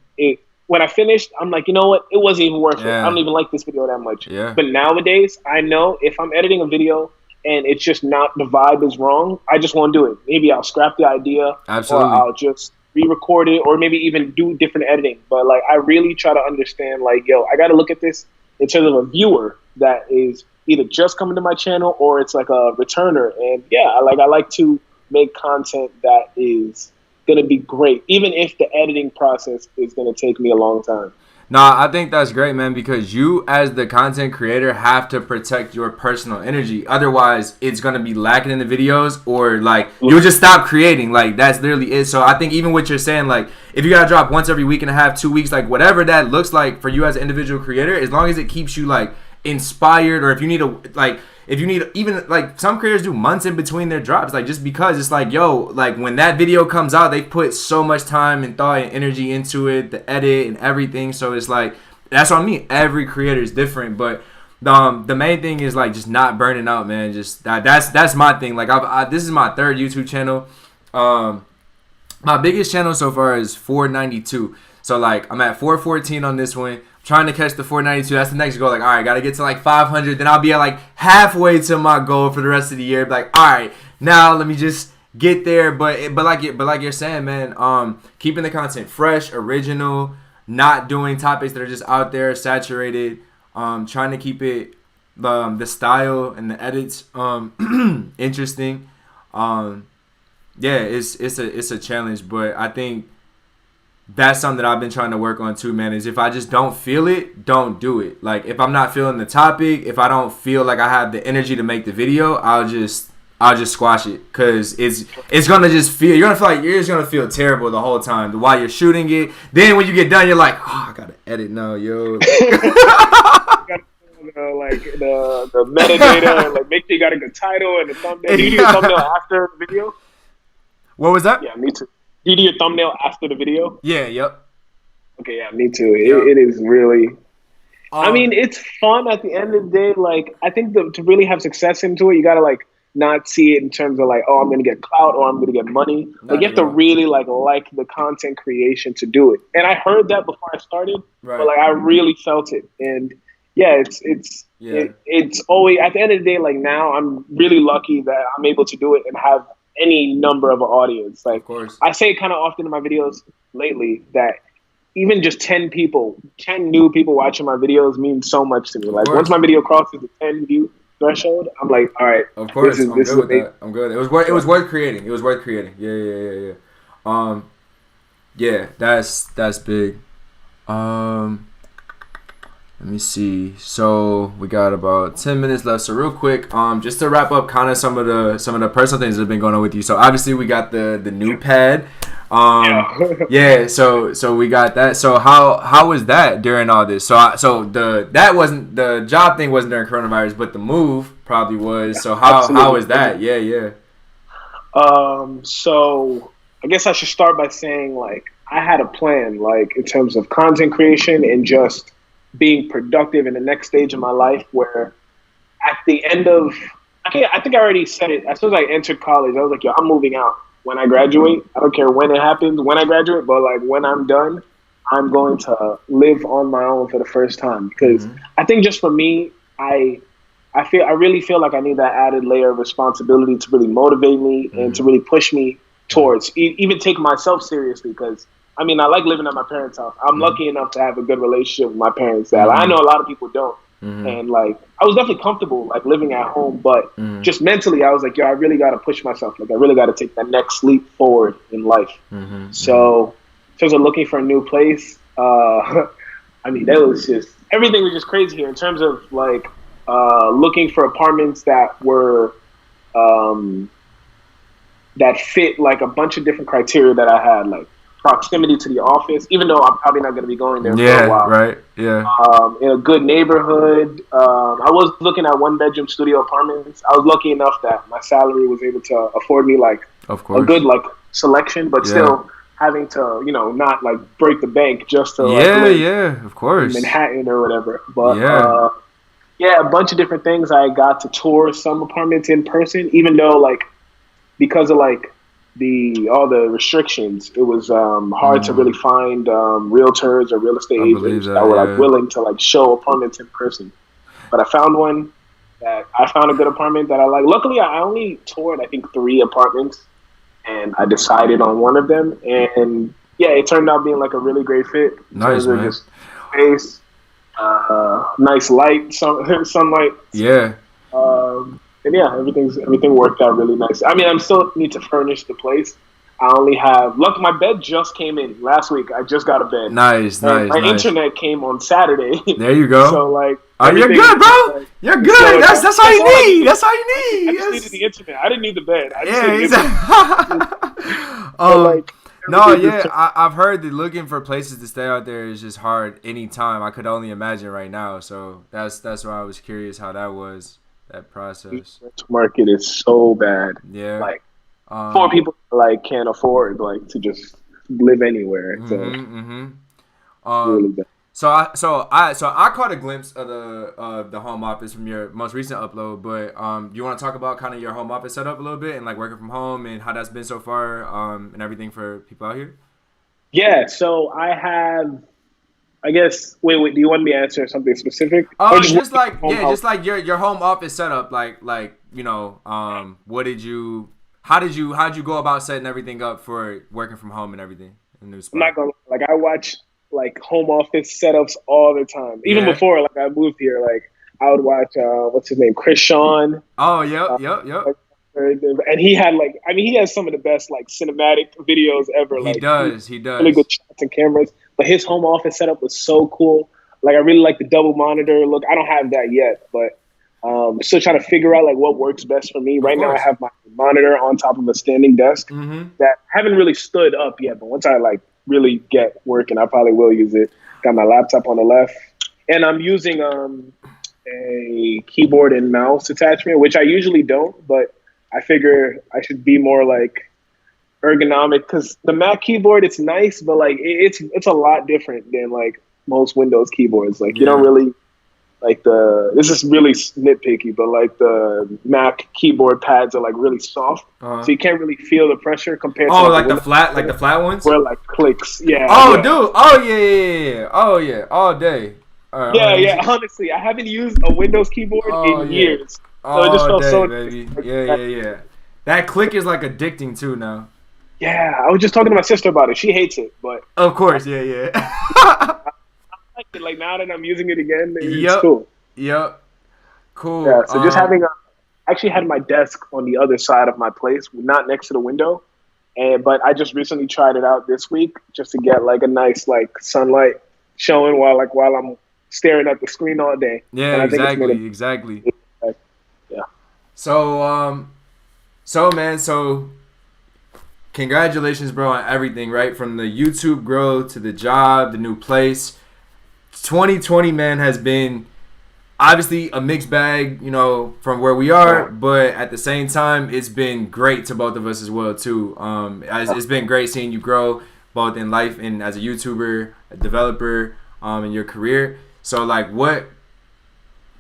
when I finished, I'm like, you know what? It wasn't even worth it. I don't even like this video that much. Yeah. But nowadays, I know if I'm editing a video and it's just not, the vibe is wrong, I just won't do it. Maybe I'll scrap the idea. Absolutely. Or I'll just re-record it, or maybe even do different editing. But like, I really try to understand, like, yo, I got to look at this in terms of a viewer that is either just coming to my channel or it's like a returner. And yeah, I like to make content that is going to be great, even if the editing process is going to take me a long time. Nah, I think that's great, man, because you as the content creator have to protect your personal energy. Otherwise, it's going to be lacking in the videos, or like you'll just stop creating. Like that's literally it. So I think even what you're saying, like if you got to drop once every week and a half, 2 weeks, like whatever that looks like for you as an individual creator, as long as it keeps you like inspired, or if you need even like some creators do months in between their drops, like just because it's like, yo, like when that video comes out, they put so much time and thought and energy into it, the edit and everything. So it's like, that's what I mean. Every creator is different, but the main thing is like just not burning out, man. Just that's my thing. Like this is my 3rd YouTube channel. My biggest channel so far is 492. So like I'm at 414 on this one. Trying to catch the 492. That's the next goal. Like, all right, got to get to like 500. Then I'll be at like halfway to my goal for the rest of the year. Like, all right, now let me just get there. But like you're saying, man, keeping the content fresh, original, not doing topics that are just out there saturated. Trying to keep it the style and the edits interesting. Yeah, it's a challenge, but I think that's something that I've been trying to work on too, man, is if I just don't feel it, don't do it. Like if I'm not feeling the topic, if I don't feel like I have the energy to make the video, I'll just squash it, because it's gonna just feel, you're just gonna feel terrible the whole time while you're shooting it. Then when you get done, you're like, oh, I gotta edit now, yo. the metadata and like make sure you got a good title and the thumbnail. Do you do your thumbnail after the video? What was that? Yeah, me too. Do you do your thumbnail after the video? Yeah, yep. Okay, yeah, me too. Yep. It is really. I mean, it's fun at the end of the day. Like, I think to really have success into it, you gotta like not see it in terms of like, oh, I'm gonna get clout or I'm gonna get money. Like, you have to really like the content creation to do it. And I heard that before I started, but like I really felt it. And yeah, it's always at the end of the day. Like now, I'm really lucky that I'm able to do it and have any number of an audience. Like, of course. I say it kind of often in my videos lately that even just 10 new people watching my videos means so much to me. Like once my video crosses the 10 view threshold, I'm like, all right. Of course, I'm good with that. I'm good. It was worth creating. It was worth creating. Yeah. Yeah, that's big. Let me see. So we got about 10 minutes left. So real quick, just to wrap up, kind of some of the personal things that have been going on with you. So obviously we got the new pad. Yeah. So we got that. So how was that during all this? So the job thing wasn't during coronavirus, but the move probably was. Yeah, so how was that? Yeah. So I guess I should start by saying like I had a plan, like in terms of content creation and just being productive in the next stage of my life, where at the end of, I think I already said it, as soon as I entered college, I was like, yo, I'm moving out when I graduate. I don't care when it happens, when I graduate, but like when I'm done, I'm going to live on my own for the first time. Because I think just for me, I really feel like I need that added layer of responsibility to really motivate me and to really push me towards even take myself seriously. Because I mean, I like living at my parents' house. I'm lucky enough to have a good relationship with my parents that I know a lot of people don't. And like, I was definitely comfortable like living at home, but just mentally, I was like, yo, I really got to push myself. Like, I really got to take that next leap forward in life. So in terms of looking for a new place, I mean, that was just, everything was just crazy here in terms of like looking for apartments that were, that fit like a bunch of different criteria that I had, like proximity to the office, even though I'm probably not going to be going there for a while. Right. Yeah. In a good neighborhood. I was looking at 1-bedroom studio apartments. I was lucky enough that my salary was able to afford me like a good like selection, but still having to, you know, not like break the bank just to live of course, in Manhattan or whatever. But a bunch of different things. I got to tour some apartments in person, even though like because of like all the restrictions, it was hard to really find realtors or real estate agents that were like willing to like show apartments in person. But I found a good apartment that I like. Luckily, I only toured I think 3 apartments, and I decided on one of them. And yeah, it turned out being like a really great fit. Nice, man. Just space, nice light, sunlight. Yeah. And yeah, everything worked out really nice. I mean, I still need to furnish the place. I only have my bed just came in last week. I just got a bed. Nice. My internet came on Saturday. There you go. So like, you're good, bro. Like, you're good. So that's all you need. That's all you need. I just needed the internet. I didn't need the bed. I've heard that looking for places to stay out there is just hard anytime. I could only imagine right now. So that's why I was curious how that was. That process. The market is so bad. Yeah. Like for people like can't afford like to just live anywhere. So really bad. So I caught a glimpse of the home office from your most recent upload, but you want to talk about kind of your home office setup a little bit and like working from home and how that's been so far and everything for people out here? Yeah. So I have. I guess. Wait. Do you want me to answer something specific? Just like your home office setup. Like you know, How did you go about setting everything up for working from home and everything in the new spot? I'm not gonna like I watch like home office setups all the time. Even before like I moved here, like I would watch what's his name, Chris Sean. Oh yep. And he had he has some of the best like cinematic videos ever. He does. Really good shots and cameras. But his home office setup was so cool. Like I really like the double monitor look. I don't have that yet, but I'm still trying to figure out like what works best for me. Right now I have my monitor on top of a standing desk that haven't really stood up yet. But once I like really get working, I probably will use it. Got my laptop on the left, and I'm using a keyboard and mouse attachment, which I usually don't, but I figure I should be more like ergonomic because the Mac keyboard, it's nice, but like it's a lot different than like most Windows keyboards. Like you don't really like this is really nitpicky, but like the Mac keyboard pads are like really soft, so you can't really feel the pressure compared to like the flat ones where like clicks. Dude. Oh yeah, all day. Yeah. Honestly, I haven't used a Windows keyboard in years, so it just felt so baby. Yeah. That click is like addicting too now. Yeah, I was just talking to my sister about it. She hates it, but of course, yeah. I like it. Like now that I'm using it again, it's cool. Yep. Cool. Yeah. So just having I actually had my desk on the other side of my place, not next to the window, but I just recently tried it out this week just to get like a nice like sunlight showing while I'm staring at the screen all day. Yeah, exactly. Yeah. So man, congratulations, bro, on everything, right? From the YouTube growth to the job, the new place. 2020, man, has been obviously a mixed bag, you know, from where we are, but at the same time, it's been great to both of us as well, too. It's been great seeing you grow both in life and as a YouTuber, a developer, in your career. So, like,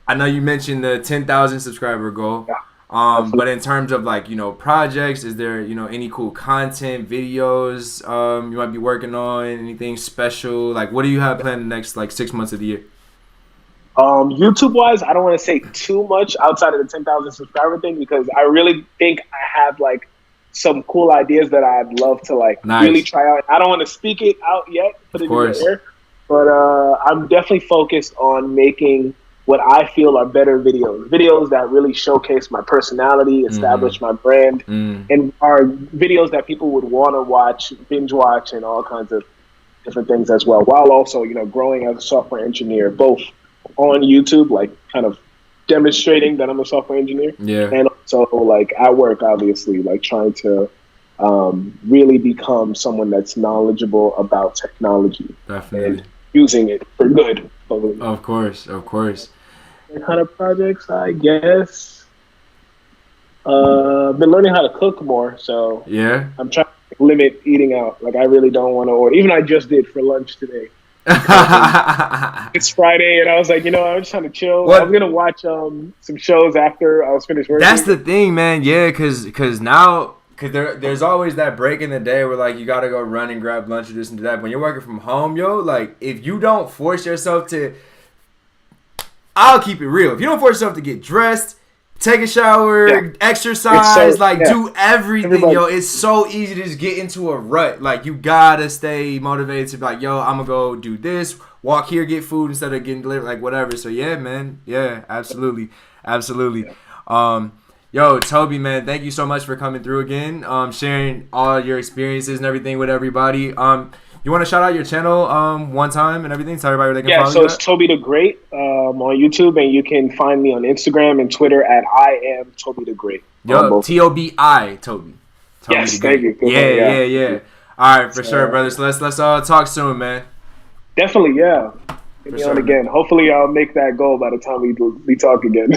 I know you mentioned the 10,000 subscriber goal. But in terms of like, you know, projects, is there, you know, any cool content, videos you might be working on, anything special? Like, what do you have planned the next like 6 months of the year? YouTube wise, I don't want to say too much outside of the 10,000 subscriber thing because I really think I have like some cool ideas that I'd love to like really try out. I don't want to speak it out yet, put it in the air, but I'm definitely focused on making what I feel are better videos that really showcase my personality, establish my brand, and are videos that people would want to watch, binge watch, and all kinds of different things as well, while also, you know, growing as a software engineer, both on YouTube, like kind of demonstrating that I'm a software engineer, and also like at work, obviously, like trying to really become someone that's knowledgeable about technology and using it for good. Hopefully. Of course. What kind of projects, I guess. Been learning how to cook more, so I'm trying to limit eating out. Like I really don't want to order. Even I just did for lunch today. It's Friday, and I was like, you know, I'm just trying to chill. I was gonna watch some shows after I was finished working. That's the thing, man. Yeah, because there's always that break in the day where like you gotta go run and grab lunch or this and that. When you're working from home, like if you don't force yourself to, I'll keep it real. If you don't force yourself to get dressed, take a shower, exercise, do everything, it's so easy to just get into a rut. Like, you gotta stay motivated to be like, I'm gonna go do this, walk here, get food instead of getting delivered, like, whatever. So, yeah, man. Yeah, absolutely. Tobi, man, thank you so much for coming through again, sharing all your experiences and everything with everybody. You want to shout out your channel one time and everything? Tell everybody where they can follow you. Yeah, so it's Tobi the Great on YouTube, and you can find me on Instagram and Twitter at I am Tobi the Great. Tobi, Tobi. Yes, thank you. Yeah. All right, for sure, brother. So let's talk soon, man. Definitely, yeah. Get me on again. Hopefully, I'll make that goal by the time we talk again.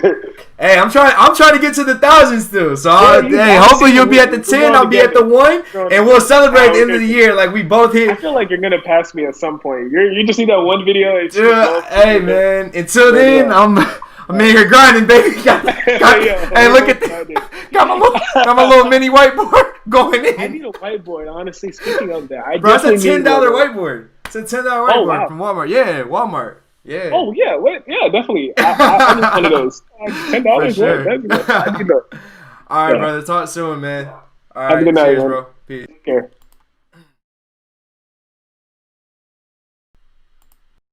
Hey, I'm trying to get to the thousands still. So hopefully you'll be at the 10, I'll be at the 1, and we'll celebrate at the end of the year like we both hit. I feel like you're gonna pass me at some point. You just need that one video. Hey man, until then I'm in here grinding, baby. Hey, look at this. Got my little mini whiteboard going in. I need a whiteboard, honestly. Speaking of that, it's a $10 whiteboard. It's a $10 whiteboard from Walmart. Yeah, Walmart. Yeah. Oh yeah, yeah, definitely. I need one of those. $10. Sure. I need that. All right, brother. Talk soon, man. All right, have a good night, cheers, man. bro. Peace. Take care.